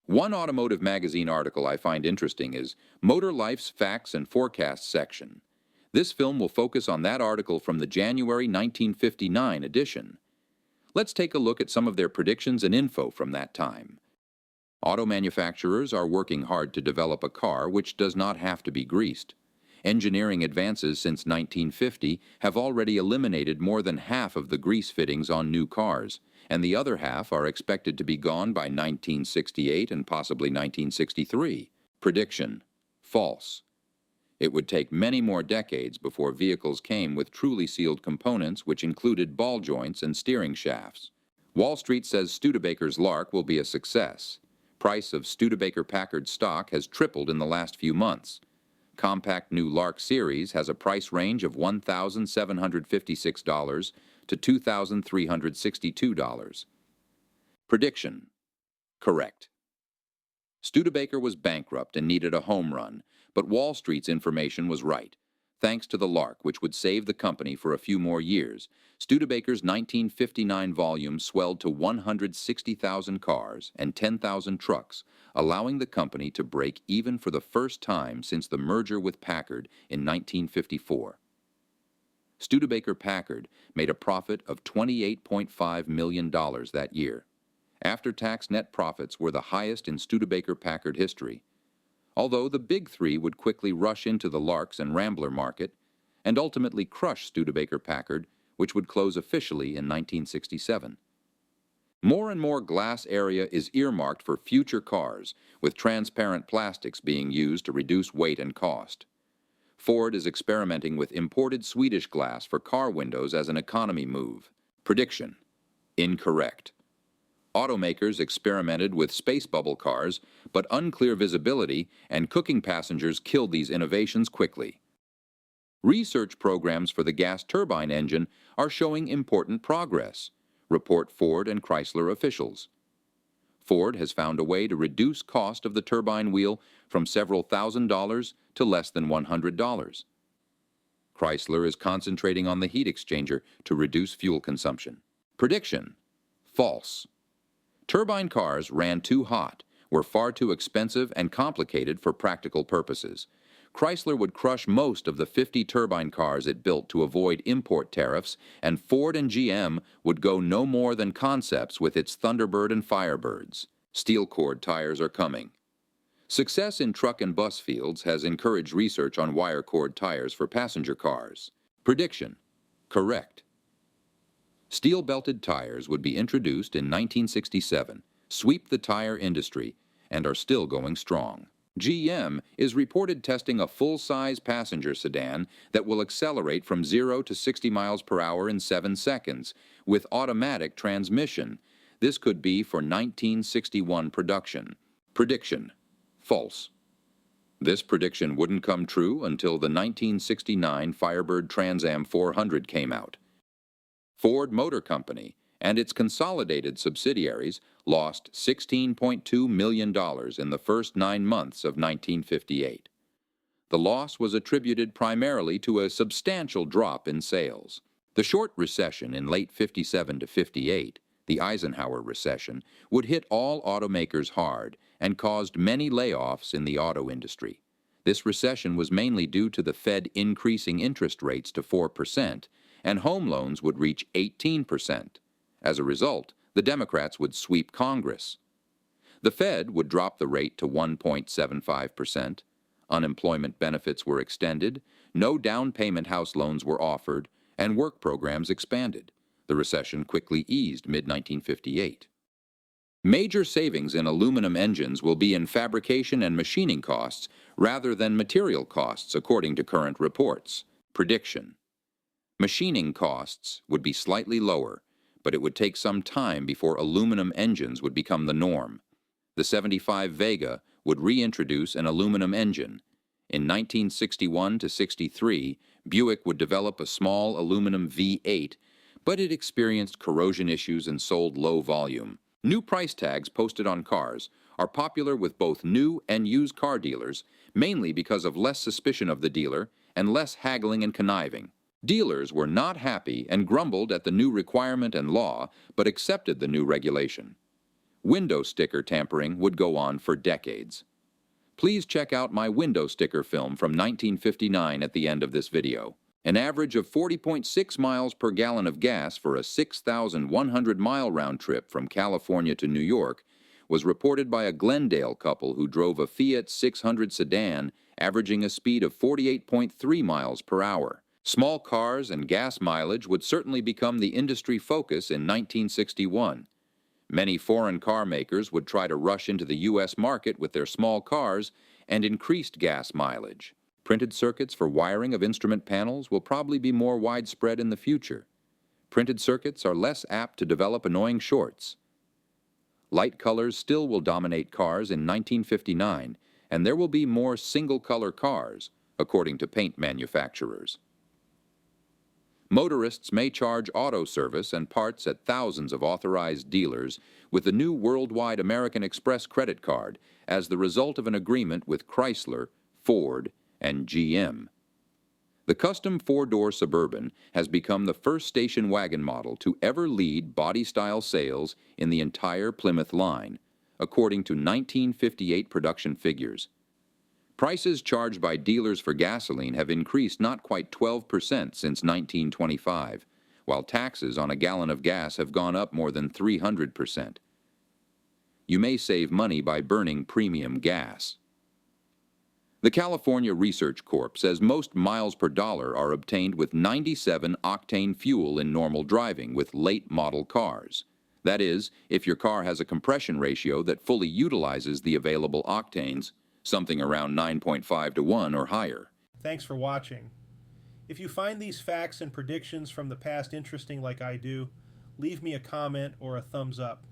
One Automotive magazine article I find interesting is Motor Life's Facts and Forecasts section. This film will focus on that article from the January 1959 edition. Let's take a look at some of their predictions and info from that time. Auto manufacturers are working hard to develop a car which does not have to be greased. Engineering advances since 1950 have already eliminated more than half of the grease fittings on new cars, and the other half are expected to be gone by 1968 and possibly 1963. Prediction: false. It would take many more decades before vehicles came with truly sealed components which included ball joints and steering shafts. Wall Street says Studebaker's Lark will be a success. Price of Studebaker-Packard stock has tripled in the last few months. Compact new Lark series has a price range of $1,756 to $2,362. Prediction: correct. Studebaker was bankrupt and needed a home run, but Wall Street's information was right. Thanks to the Lark, which would save the company for a few more years, Studebaker's 1959 volume swelled to 160,000 cars and 10,000 trucks, allowing the company to break even for the first time since the merger with Packard in 1954. Studebaker-Packard made a profit of $28.5 million that year. After-tax net profits were the highest in Studebaker-Packard history. Although the Big Three would quickly rush into the Larks and Rambler market and ultimately crush Studebaker-Packard, which would close officially in 1967. More and more glass area is earmarked for future cars, with transparent plastics being used to reduce weight and cost. Ford is experimenting with imported Swedish glass for car windows as an economy move. Prediction: incorrect. Automakers experimented with space bubble cars, but unclear visibility and cooking passengers killed these innovations quickly. Research programs for the gas turbine engine are showing important progress, report Ford and Chrysler officials. Ford has found a way to reduce cost of the turbine wheel from several $1,000s to less than $100. Chrysler is concentrating on the heat exchanger to reduce fuel consumption. Prediction: false. Turbine cars ran too hot, were far too expensive and complicated for practical purposes. Chrysler would crush most of the 50 turbine cars it built to avoid import tariffs, and Ford and GM would go no more than concepts with its Thunderbird and Firebirds. Steel cord tires are coming. Success in truck and bus fields has encouraged research on wire cord tires for passenger cars. Prediction: correct. Steel-belted tires would be introduced in 1967, sweep the tire industry, and are still going strong. GM is reported testing a full-size passenger sedan that will accelerate from 0 to 60 miles per hour in 7 seconds, with automatic transmission. This could be for 1961 production. Prediction: false. This prediction wouldn't come true until the 1969 Firebird Trans Am 400 came out. Ford Motor Company and its consolidated subsidiaries lost $16.2 million in the first 9 months of 1958. The loss was attributed primarily to a substantial drop in sales. The short recession in late 57 to 58, the Eisenhower recession, would hit all automakers hard and caused many layoffs in the auto industry. This recession was mainly due to the Fed increasing interest rates to 4%, and home loans would reach 18%. As a result, the Democrats would sweep Congress. The Fed would drop the rate to 1.75%, unemployment benefits were extended, no down payment house loans were offered, and work programs expanded. The recession quickly eased mid-1958. Major savings in aluminum engines will be in fabrication and machining costs rather than material costs, according to current reports. Prediction: machining costs would be slightly lower, but it would take some time before aluminum engines would become the norm. The 75 Vega would reintroduce an aluminum engine. In 1961 to 63, Buick would develop a small aluminum V8, but it experienced corrosion issues and sold low volume. New price tags posted on cars are popular with both new and used car dealers, mainly because of less suspicion of the dealer and less haggling and conniving. Dealers were not happy and grumbled at the new requirement and law, but accepted the new regulation. Window sticker tampering would go on for decades. Please check out my window sticker film from 1959 at the end of this video. An average of 40.6 miles per gallon of gas for a 6,100-mile round trip from California to New York was reported by a Glendale couple who drove a Fiat 600 sedan averaging a speed of 48.3 miles per hour. Small cars and gas mileage would certainly become the industry focus in 1961. Many foreign car makers would try to rush into the U.S. market with their small cars and increased gas mileage. Printed circuits for wiring of instrument panels will probably be more widespread in the future. Printed circuits are less apt to develop annoying shorts. Light colors still will dominate cars in 1959, and there will be more single-color cars, according to paint manufacturers. Motorists may charge auto service and parts at thousands of authorized dealers with the new worldwide American Express credit card as the result of an agreement with Chrysler, Ford, and GM. The custom four-door Suburban has become the first station wagon model to ever lead body-style sales in the entire Plymouth line, according to 1958 production figures. Prices charged by dealers for gasoline have increased not quite 12% since 1925, while taxes on a gallon of gas have gone up more than 300%. You may save money by burning premium gas. The California Research Corp says most miles per dollar are obtained with 97-octane fuel in normal driving with late-model cars. That is, if your car has a compression ratio that fully utilizes the available octanes, something around 9.5 to 1 or higher. Thanks for watching. If you find these facts and predictions from the past interesting like I do, leave me a comment or a thumbs up.